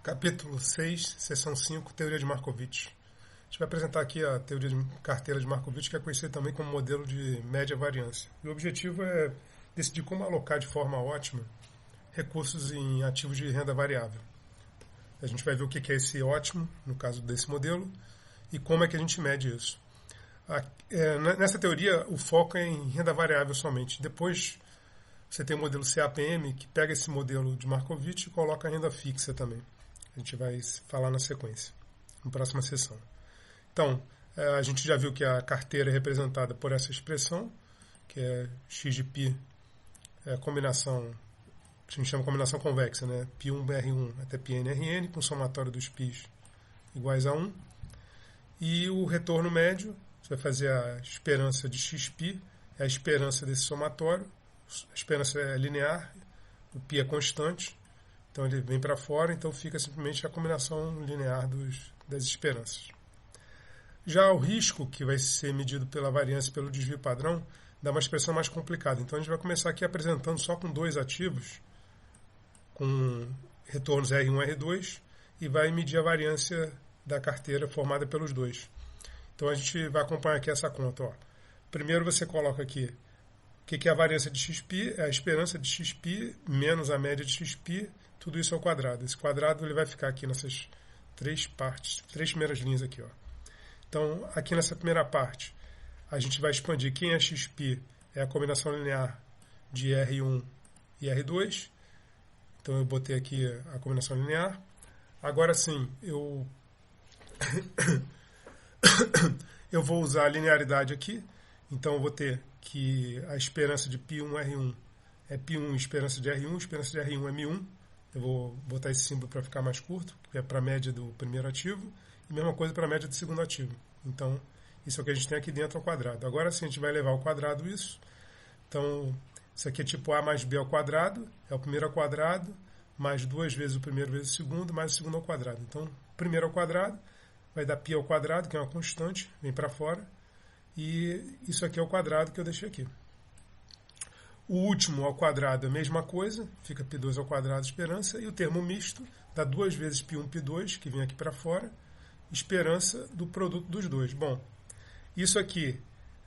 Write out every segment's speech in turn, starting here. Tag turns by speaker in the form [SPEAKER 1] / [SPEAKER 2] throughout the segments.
[SPEAKER 1] Capítulo 6, seção 5, Teoria de Markowitz. A gente vai apresentar aqui a teoria de carteira de Markowitz, que é conhecida também como modelo de média-variância. E o objetivo é decidir como alocar de forma ótima recursos em ativos de renda variável. A gente vai ver o que é esse ótimo, no caso desse modelo, e como é que a gente mede isso. Nessa teoria, o foco é em renda variável somente. Depois, você tem o modelo CAPM, que pega esse modelo de Markowitz e coloca a renda fixa também. A gente vai falar na sequência, na próxima sessão. Então, a gente já viu que a carteira é representada por essa expressão, que é x de π, é a combinação, que a gente chama de combinação convexa, né? π1R1 até πnRN, com somatório dos π's iguais a 1. E o retorno médio, você vai fazer a esperança de xπ, é a esperança desse somatório, a esperança é linear, o π é constante, então ele vem para fora, então fica simplesmente a combinação linear das esperanças. Já o risco, que vai ser medido pela variância e pelo desvio padrão, dá uma expressão mais complicada. Então a gente vai começar aqui apresentando só com dois ativos, com retornos R1 e R2, e vai medir a variância da carteira formada pelos dois. Então a gente vai acompanhar aqui essa conta. Ó. Primeiro você coloca aqui o que é a variância de xπ, é a esperança de xπ menos a média de xπ, tudo isso ao quadrado. Esse quadrado ele vai ficar aqui nessas três partes, três primeiras linhas aqui. Ó. Então, aqui nessa primeira parte, a gente vai expandir quem é xπ, é a combinação linear de R1 e R2. Então, eu botei aqui a combinação linear. Agora sim, eu vou usar a linearidade aqui. Então, eu vou ter que a esperança de π1R1 é π1 esperança de R1 é μ1. Eu vou botar esse símbolo para ficar mais curto, que é para a média do primeiro ativo, e mesma coisa para a média do segundo ativo. Então, isso é o que a gente tem aqui dentro ao quadrado. Agora sim, a gente vai levar ao quadrado isso. Então, isso aqui é tipo A mais B ao quadrado, é o primeiro ao quadrado, mais duas vezes o primeiro vezes o segundo, mais o segundo ao quadrado. Então, primeiro ao quadrado vai dar π ao quadrado, que é uma constante, vem para fora, e isso aqui é o quadrado que eu deixei aqui. O último ao quadrado é a mesma coisa, fica π2 ao quadrado esperança, e o termo misto dá duas vezes π1, π2, que vem aqui para fora, esperança do produto dos dois. Bom, isso aqui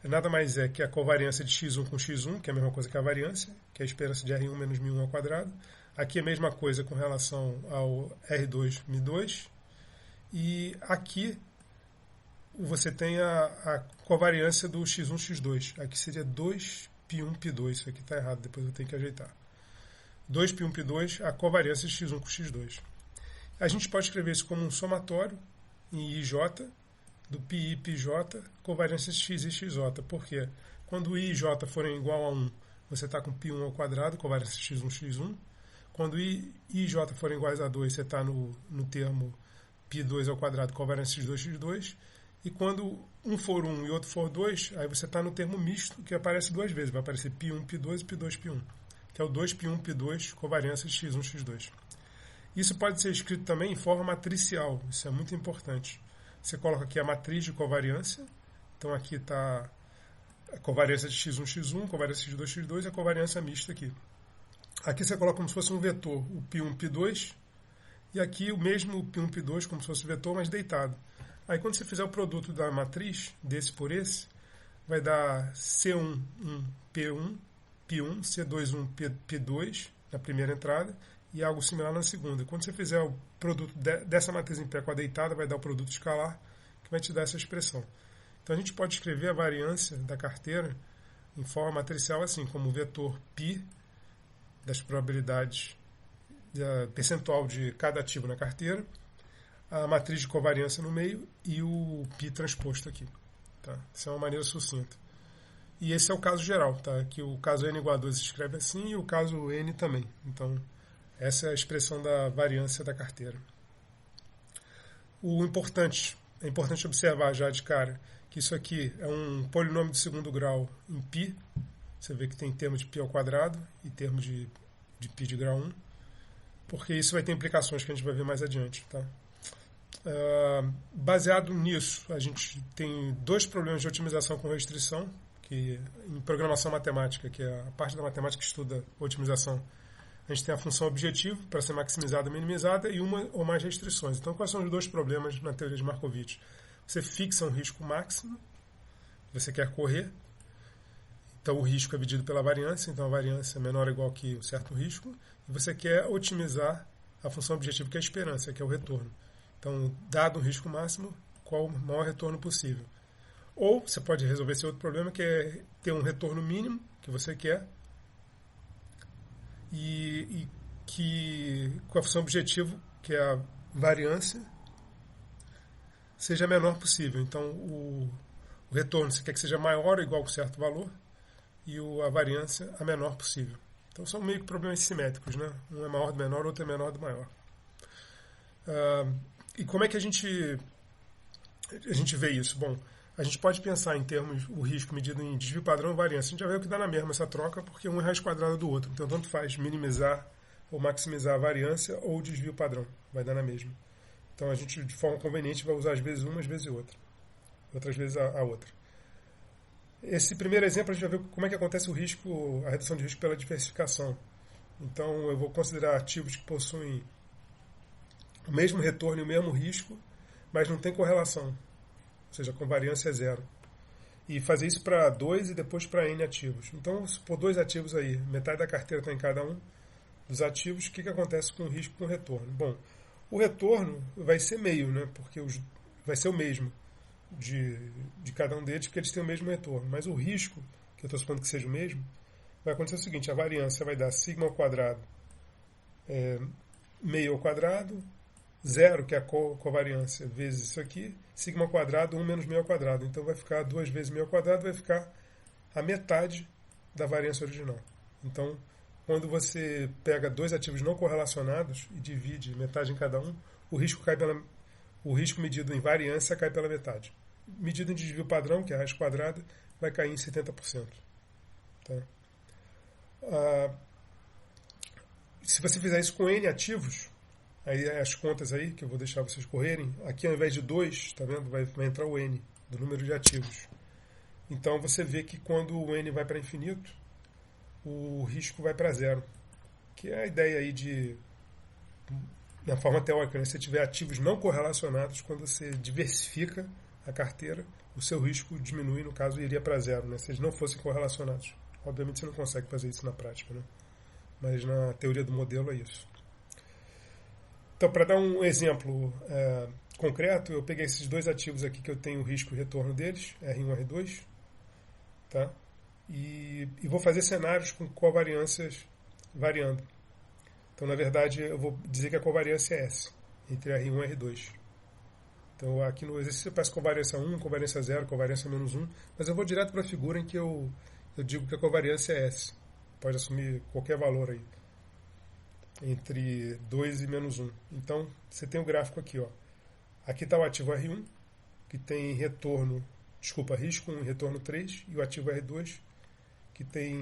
[SPEAKER 1] nada mais é que a covariância de x1 com x1, que é a mesma coisa que a variância, que é a esperança de R1 menos μ1 ao quadrado. Aqui é a mesma coisa com relação ao R2, μ2. E aqui você tem a covariância do x1, x2. Aqui seria 2π1, π2. Isso aqui está errado, depois eu tenho que ajeitar. 2π1, π2, a covariância de x1 com x2. A gente pode escrever isso como um somatório em IJ, do πi, πj, covariância de x e xj. Por quê? Quando I e j forem igual a 1, você está com π1 ao quadrado, covariância de x1, x1. Quando I e j forem iguais a 2, você está no termo π2 ao quadrado, covariância de x2, x2. E quando um for 1 e outro for 2, aí você está no termo misto, que aparece duas vezes. Vai aparecer π1, π2 e π2, π1. Que é o 2π1, p2, covariância de x1, x2. Isso pode ser escrito também em forma matricial. Isso é muito importante. Você coloca aqui a matriz de covariância. Então aqui está a covariância de x1, x1, covariância de x2, x2 e a covariância mista aqui. Aqui você coloca como se fosse um vetor, o π1, p2. E aqui o mesmo π1, p2, como se fosse vetor, mas deitado. Aí quando você fizer o produto da matriz, desse por esse, vai dar C1, 1, P1, P1, C2, 1, P2 na primeira entrada e algo similar na segunda. Quando você fizer o produto dessa matriz em pé com a deitada, vai dar o produto escalar, que vai te dar essa expressão. Então a gente pode escrever a variância da carteira em forma matricial assim, como o vetor π das probabilidades percentual de cada ativo na carteira, a matriz de covariância no meio e o π transposto aqui. Tá? Isso é uma maneira sucinta. E esse é o caso geral, tá? Que o caso n igual a 2 se escreve assim e o caso n também. Então, essa é a expressão da variância da carteira. É importante observar já de cara que isso aqui é um polinômio de segundo grau em π. Você vê que tem termo de π ao quadrado e termo de π de grau 1, porque isso vai ter implicações que a gente vai ver mais adiante, tá? Baseado nisso, a gente tem dois problemas de otimização com restrição, que em programação matemática, que é a parte da matemática que estuda otimização, a a gente tem a função objetivo para ser maximizada ou minimizada e uma ou mais restrições. Então, quais são os dois problemas na teoria de Markowitz? Você fixa um risco máximo, você quer correr, então o risco é medido pela variância, então a variância é menor ou igual que um certo risco, e você quer otimizar a função objetivo, que é a esperança, que é o retorno. Então, dado um risco máximo, qual o maior retorno possível? Ou você pode resolver esse outro problema, que é ter um retorno mínimo que você quer e que com a função objetivo, que é a variância, seja a menor possível. Então, o retorno você quer que seja maior ou igual a um certo valor e a variância a menor possível. Então, são meio que problemas simétricos, né? Um é maior do menor, outro é menor do maior. E como é que a gente vê isso? Bom, a gente pode pensar em termos o risco medido em desvio padrão e variância. A gente já vê o que dá na mesma essa troca, porque um é raiz quadrada do outro. Então, tanto faz minimizar ou maximizar a variância ou o desvio padrão. Vai dar na mesma. Então, a gente, de forma conveniente, vai usar às vezes uma, às vezes outra. Outras vezes a outra. Esse primeiro exemplo, a gente vai ver como é que acontece o risco, a redução de risco pela diversificação. Então, eu vou considerar ativos que possuem o mesmo retorno e o mesmo risco, mas não tem correlação. Ou seja, com variância zero. E fazer isso para 2 e depois para N ativos. Então, se for 2 ativos aí, metade da carteira está em cada um dos ativos, o que acontece com o risco e com o retorno? Bom, o retorno vai ser meio, né? Porque vai ser o mesmo de cada um deles, porque eles têm o mesmo retorno. Mas o risco, que eu estou supondo que seja o mesmo, vai acontecer o seguinte: a variância vai dar sigma ao quadrado meio ao quadrado, zero, que é a covariância, vezes isso aqui, sigma ao quadrado, 1 menos meio ao quadrado. Então vai ficar 2 vezes meio ao quadrado, vai ficar a metade da variância original. Então, quando você pega dois ativos não correlacionados e divide metade em cada um, o risco medido em variância cai pela metade. Medido em desvio padrão, que é a raiz quadrada, vai cair em 70%. Tá? Se você fizer isso com N ativos, aí as contas aí, que eu vou deixar vocês correrem, aqui ao invés de 2, tá vendo? Vai entrar o N, do número de ativos. Então você vê que quando o N vai para infinito, o risco vai para zero. Que é a ideia aí na forma teórica, né? Se você tiver ativos não correlacionados, quando você diversifica a carteira, o seu risco diminui, no caso, iria para zero, né? Se eles não fossem correlacionados. Obviamente você não consegue fazer isso na prática, né? Mas na teoria do modelo é isso. Então, para dar um exemplo concreto, eu peguei esses dois ativos aqui que eu tenho o risco e retorno deles, R1 e R2, tá? E vou fazer cenários com covariâncias variando. Então, na verdade, eu vou dizer que a covariância é S, entre R1 e R2. Então, aqui no exercício eu peço covariância 1, covariância 0, covariância menos 1, mas eu vou direto para a figura em que eu digo que a covariância é S. Pode assumir qualquer valor aí, entre 2 e menos 1. Então, você tem o gráfico aqui, ó. Aqui está o ativo R1, que tem risco 1 e retorno 3, e o ativo R2, que tem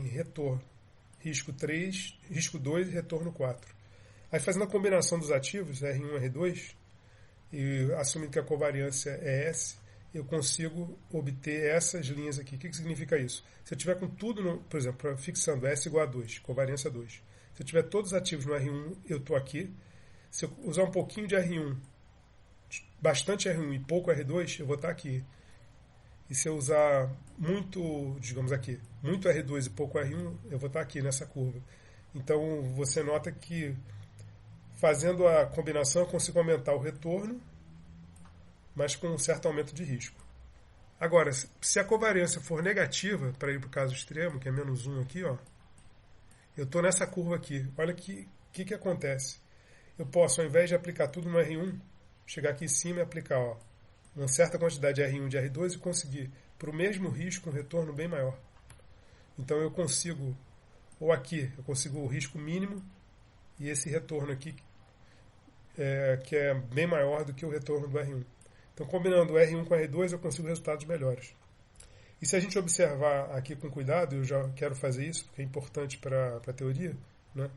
[SPEAKER 1] risco 3, risco 2 e retorno 4. Aí, fazendo a combinação dos ativos, R1 e R2, e assumindo que a covariância é S, eu consigo obter essas linhas aqui. O que significa isso? Se eu tiver com tudo, por exemplo, fixando S igual a 2, covariância 2. Se eu tiver todos os ativos no R1, eu estou aqui. Se eu usar um pouquinho de R1, bastante R1 e pouco R2, eu vou estar aqui. E se eu usar muito, digamos aqui, muito R2 e pouco R1, eu vou estar aqui nessa curva. Então, você nota que fazendo a combinação eu consigo aumentar o retorno, mas com um certo aumento de risco. Agora, se a covariância for negativa, para ir para o caso extremo, que é menos 1 aqui, ó, eu estou nessa curva aqui. Olha o que acontece. Eu posso, ao invés de aplicar tudo no R1, chegar aqui em cima e aplicar uma certa quantidade de R1 e de R2 e conseguir, para o mesmo risco, um retorno bem maior. Então eu consigo, ou aqui, eu consigo o risco mínimo e esse retorno aqui, que é bem maior do que o retorno do R1. Então, combinando o R1 com o R2, eu consigo resultados melhores. E se a gente observar aqui com cuidado, eu já quero fazer isso, porque é importante para a teoria, né?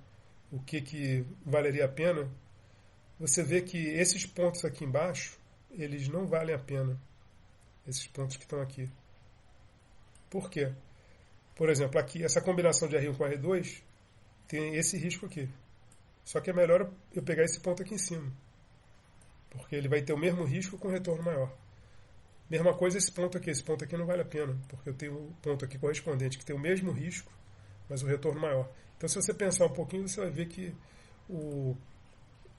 [SPEAKER 1] O que valeria a pena, você vê que esses pontos aqui embaixo, eles não valem a pena, esses pontos que estão aqui. Por quê? Por exemplo, aqui, essa combinação de R1 com R2 tem esse risco aqui. Só que é melhor eu pegar esse ponto aqui em cima, porque ele vai ter o mesmo risco com retorno maior. Mesma coisa esse ponto aqui não vale a pena, porque eu tenho um ponto aqui correspondente que tem o mesmo risco, mas o retorno maior. Então, se você pensar um pouquinho, você vai ver que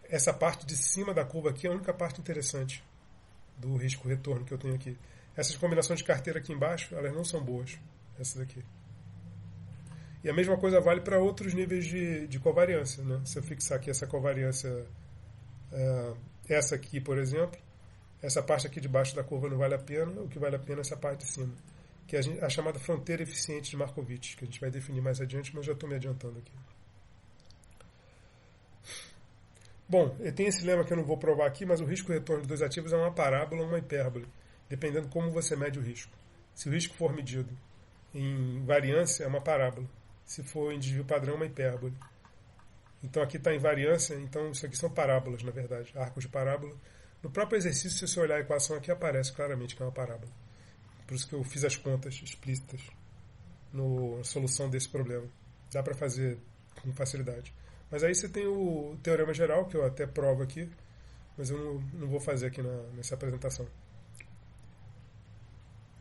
[SPEAKER 1] essa parte de cima da curva aqui é a única parte interessante do risco-retorno que eu tenho aqui. Essas combinações de carteira aqui embaixo, elas não são boas, essas aqui. E a mesma coisa vale para outros níveis de covariância, né? Se eu fixar aqui essa covariância, essa aqui, por exemplo, essa parte aqui de baixo da curva não vale a pena, o que vale a pena é essa parte de cima, que é a chamada fronteira eficiente de Markowitz, que a gente vai definir mais adiante, mas já estou me adiantando aqui. Bom, tem esse lema que eu não vou provar aqui, mas o risco-retorno de dois ativos é uma parábola ou uma hipérbole, dependendo como você mede o risco. Se o risco for medido em variância, é uma parábola. Se for em desvio padrão, é uma hipérbole. Então aqui está em variância, então isso aqui são parábolas, na verdade, arcos de parábola. No próprio exercício, se você olhar a equação aqui, aparece claramente que é uma parábola. Por isso que eu fiz as contas explícitas na solução desse problema. Dá para fazer com facilidade. Mas aí você tem o teorema geral, que eu até provo aqui, mas eu não vou fazer aqui nessa apresentação.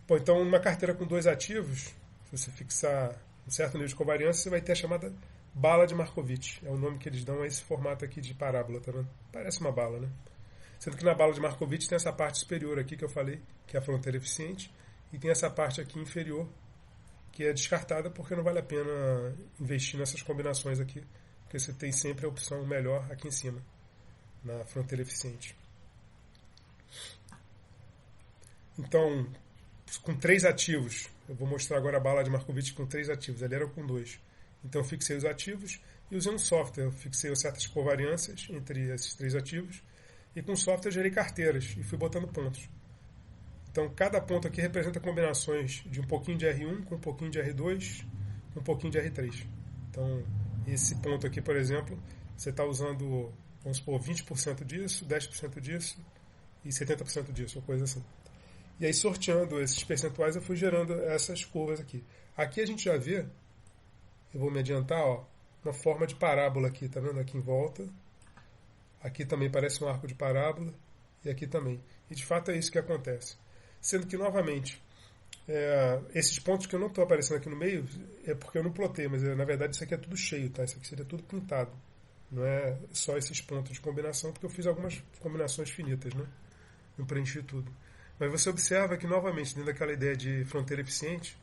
[SPEAKER 1] Bom, então, numa carteira com dois ativos, se você fixar um certo nível de covariância, você vai ter a chamada bala de Markowitz. É o nome que eles dão a esse formato aqui de parábola, tá vendo? Parece uma bala, né? Sendo que na bala de Markowitz tem essa parte superior aqui que eu falei, que é a fronteira eficiente, e tem essa parte aqui inferior, que é descartada porque não vale a pena investir nessas combinações aqui, porque você tem sempre a opção melhor aqui em cima, na fronteira eficiente. Então, com 3 ativos, eu vou mostrar agora a bala de Markowitz com 3 ativos, ali era com 2. Então eu fixei os ativos e usei um software, eu fixei certas covariâncias entre esses 3 ativos, e com o software eu gerei carteiras e fui botando pontos. Então cada ponto aqui representa combinações de um pouquinho de R1 com um pouquinho de R2 com um pouquinho de R3. Então esse ponto aqui, por exemplo, você está usando, vamos supor, 20% disso, 10% disso e 70% disso, ou coisa assim. E aí, sorteando esses percentuais, eu fui gerando essas curvas aqui. Aqui a gente já vê, eu vou me adiantar, ó, uma forma de parábola aqui, tá vendo? Aqui em volta. Aqui também parece um arco de parábola, e aqui também. E de fato é isso que acontece. Sendo que, novamente, esses pontos que eu não estou aparecendo aqui no meio, é porque eu não plotei, mas na verdade isso aqui é tudo cheio, tá? Isso aqui seria tudo pintado. Não é só esses pontos de combinação, porque eu fiz algumas combinações finitas, né? Não preenchi tudo. Mas você observa que, novamente, dentro daquela ideia de fronteira eficiente,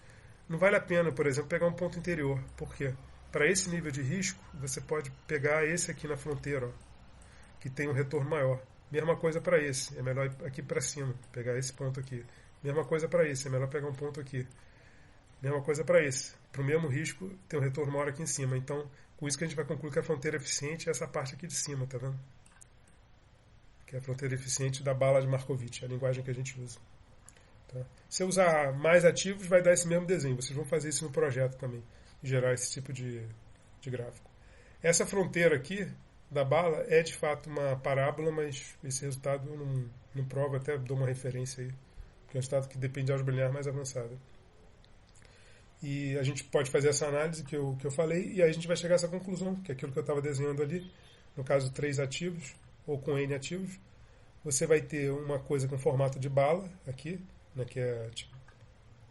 [SPEAKER 1] não vale a pena, por exemplo, pegar um ponto interior. Por quê? Para esse nível de risco, você pode pegar esse aqui na fronteira, ó, que tem um retorno maior. Mesma coisa para esse, é melhor ir aqui para cima, pegar esse ponto aqui. Mesma coisa para esse, é melhor pegar um ponto aqui. Mesma coisa para esse. Para o mesmo risco, tem um retorno maior aqui em cima. Então, com isso que a gente vai concluir que a fronteira eficiente é essa parte aqui de cima, tá vendo? Que é a fronteira eficiente da bala de Markowitz, a linguagem que a gente usa. Tá? Se eu usar mais ativos, vai dar esse mesmo desenho. Vocês vão fazer isso no projeto também, gerar esse tipo de gráfico. Essa fronteira aqui da bala é de fato uma parábola, mas esse resultado eu não provo, até dou uma referência aí, que é um resultado que depende de álgebra linear mais avançada. E a gente pode fazer essa análise que eu falei, e aí a gente vai chegar a essa conclusão, que é aquilo que eu estava desenhando ali, no caso 3 ativos, ou com N ativos, você vai ter uma coisa com formato de bala aqui, né, que é tipo,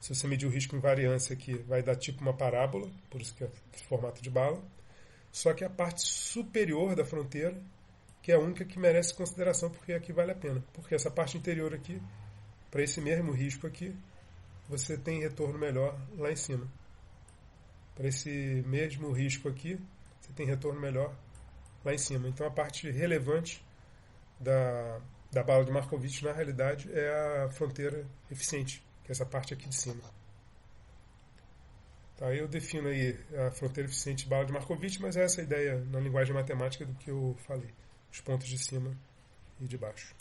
[SPEAKER 1] se você medir o risco em variância aqui, vai dar tipo uma parábola, por isso que é formato de bala. Só que a parte superior da fronteira, que é a única que merece consideração, porque aqui vale a pena. Porque essa parte interior aqui, para esse mesmo risco aqui, você tem retorno melhor lá em cima. Para esse mesmo risco aqui, você tem retorno melhor lá em cima. Então a parte relevante da bala de Markowitz, na realidade, é a fronteira eficiente, que é essa parte aqui de cima. Tá, eu defino aí a fronteira eficiente de bala de Markowitz, mas é essa a ideia na linguagem matemática do que eu falei, os pontos de cima e de baixo.